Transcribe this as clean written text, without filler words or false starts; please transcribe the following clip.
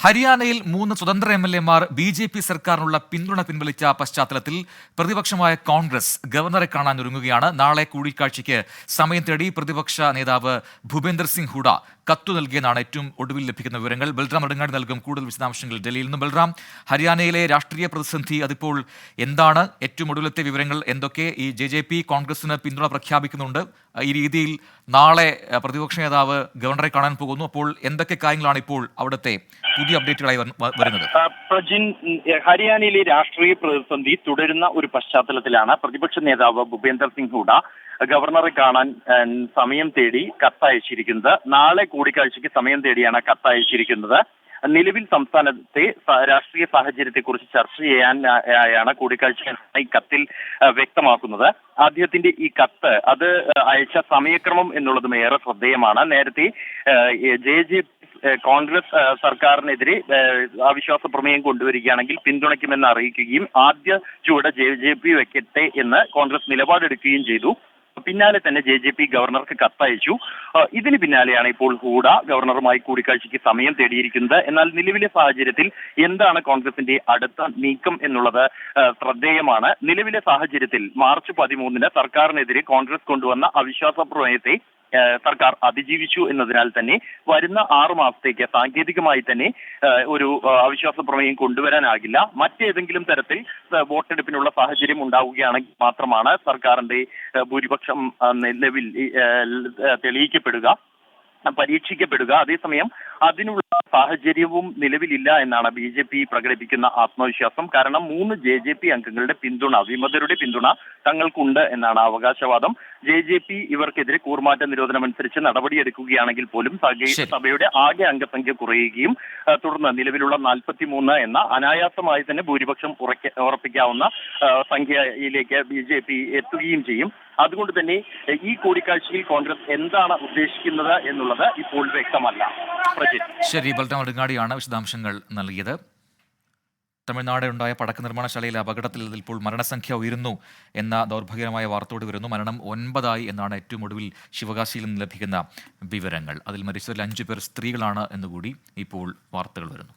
ഹരിയാനയിൽ 3 സ്വതന്ത്ര എംഎൽഎമാർ ബി.ജെ.പി. സർക്കാരിനുള്ള പിന്തുണ പിൻവലിച്ച പശ്ചാത്തലത്തിൽ പ്രതിപക്ഷമായ കോൺഗ്രസ് ഗവർണറെ കാണാൻ ഒരുങ്ങുകയാണ്. നാളെ കൂടിക്കാഴ്ചയ്ക്ക് സമയം തേടി പ്രതിപക്ഷ നേതാവ് ഭൂപേന്ദർ സിംഗ് ഹൂഡ കത്തു നൽകിയെന്നാണ് ഏറ്റവും ഒടുവിൽ ലഭിക്കുന്ന വിവരങ്ങൾ. ബൽറാം നെടുങ്ങാടി നൽകും കൂടുതൽ വിശദാംശങ്ങൾ ഡൽഹിയിൽ നിന്നും. ബൽറാം, ഹരിയാനയിലെ രാഷ്ട്രീയ പ്രതിസന്ധി അതിപ്പോൾ എന്താണ്? ഏറ്റവും ഒടുവിലത്തെ വിവരങ്ങൾ എന്തൊക്കെ? ഈ ജെ.ജെ.പി. കോൺഗ്രസിന് പിന്തുണ പ്രഖ്യാപിക്കുന്നുണ്ട്. ഈ രീതിയിൽ നാളെ പ്രതിപക്ഷ നേതാവ് ഗവർണറെ കാണാൻ പോകുന്നു. അപ്പോൾ എന്തൊക്കെ കാര്യങ്ങളാണ് ഇപ്പോൾ അവിടുത്തെ പുതിയ അപ്ഡേറ്റുകളായി വരുന്നത്? പ്രജിൻ, ഹരിയാനയിലെ രാഷ്ട്രീയ പ്രതിസന്ധി തുടരുന്ന ഒരു പശ്ചാത്തലത്തിലാണ് പ്രതിപക്ഷ നേതാവ് ഭൂപേന്ദർ സിംഗ് ഹൂഡ ഗവർണറെ കാണാൻ സമയം തേടി കത്തയച്ചിരിക്കുന്നത്. നാളെ കൂടിക്കാഴ്ചയ്ക്ക് സമയം തേടിയാണ് കത്തയച്ചിരിക്കുന്നത്. നിലവിൽ സംസ്ഥാനത്തെ രാഷ്ട്രീയ സാഹചര്യത്തെക്കുറിച്ച് ചർച്ച ചെയ്യാനായാണ് കൂടിക്കാഴ്ച ഈ കത്തിൽ വ്യക്തമാക്കുന്നത്. അദ്ദേഹത്തിന്റെ ഈ കത്ത് അത് അയച്ച സമയക്രമം എന്നുള്ളതും ഏറെ ശ്രദ്ധേയമാണ്. നേരത്തെ ജെ.ജെ.പി. കോൺഗ്രസ് സർക്കാരിനെതിരെ അവിശ്വാസ പ്രമേയം കൊണ്ടുവരികയാണെങ്കിൽ പിന്തുണയ്ക്കുമെന്ന് അറിയിക്കുകയും ആദ്യ ചുവട് ജെ.ജെ.പി. വെക്കട്ടെ എന്ന് കോൺഗ്രസ് നിലപാടെടുക്കുകയും ചെയ്തു. പിന്നാലെ തന്നെ ജെ.ജെ.പി. ഗവർണർക്ക് കത്തയച്ചു. ഇതിന് പിന്നാലെയാണ് ഇപ്പോൾ ഹൂഡ ഗവർണറുമായി കൂടിക്കാഴ്ചയ്ക്ക് സമയം തേടിയിരിക്കുന്നത്. എന്നാൽ നിലവിലെ സാഹചര്യത്തിൽ എന്താണ് കോൺഗ്രസിന്റെ അടുത്ത നീക്കം എന്നുള്ളത് ശ്രദ്ധേയമാണ്. നിലവിലെ സാഹചര്യത്തിൽ മാർച്ച് 13 സർക്കാരിനെതിരെ കോൺഗ്രസ് കൊണ്ടുവന്ന അവിശ്വാസ പ്രമേയത്തെ സർക്കാർ അതിജീവിച്ചു എന്നതിനാൽ തന്നെ വരുന്ന 6 മാസത്തേക്ക് സാങ്കേതികമായി തന്നെ ഒരു അവിശ്വാസ പ്രമേയം കൊണ്ടുവരാനാകില്ല. മറ്റേതെങ്കിലും തരത്തിൽ വോട്ടെടുപ്പിനുള്ള സാഹചര്യം ഉണ്ടാവുകയാണെങ്കിൽ മാത്രമാണ് സർക്കാരിന്റെ ഭൂരിപക്ഷം നിലവിൽ പരീക്ഷിക്കപ്പെടുക. അതേസമയം അതിനുള്ള സാഹചര്യവും നിലവിലില്ല എന്നാണ് ബി.ജെ.പി. പ്രകടിപ്പിക്കുന്ന ആത്മവിശ്വാസം. കാരണം 3 ജെ.ജെ.പി. അംഗങ്ങളുടെ പിന്തുണ, വിമതരുടെ പിന്തുണ തങ്ങൾക്കുണ്ട് എന്നാണ് അവകാശവാദം. ജെ.ജെ.പി. ഇവർക്കെതിരെ കൂറുമാറ്റ നിരോധനം അനുസരിച്ച് നടപടിയെടുക്കുകയാണെങ്കിൽ പോലും സഭയുടെ ആകെ അംഗസംഖ്യ കുറയുകയും തുടർന്ന് നിലവിലുള്ള 43 എന്ന അനായാസമായി തന്നെ ഭൂരിപക്ഷം ഉറപ്പിക്കാവുന്ന സംഖ്യയിലേക്ക് ബി.ജെ.പി. എത്തുകയും ചെയ്യും. അതുകൊണ്ട് തന്നെ ഈ കൂടിക്കാഴ്ചയിൽ കോൺഗ്രസ് എന്താണ് ഉദ്ദേശിക്കുന്നത് എന്നുള്ളത് ഇപ്പോൾ വ്യക്തമല്ല. ശരി, ബൽറാം നെടുങ്ങാടിയാണ് വിശദാംശങ്ങൾ നൽകിയത്. തമിഴ്നാടുണ്ടായ പടക്ക നിർമ്മാണശാലയിലെ അപകടത്തിൽ ഇപ്പോൾ മരണസംഖ്യ ഉയരുന്നു എന്ന ദൗർഭാഗ്യകരമായ വാർത്തയോട് വരുന്നു. മരണം 9 എന്നാണ് ഏറ്റവും ഒടുവിൽ ശിവകാശിയിൽ നിന്ന് ലഭിക്കുന്ന വിവരങ്ങൾ. അതിൽ മരിച്ചവരിൽ 5 പേർ സ്ത്രീകളാണ് എന്നുകൂടി ഇപ്പോൾ വാർത്തകൾ വരുന്നു.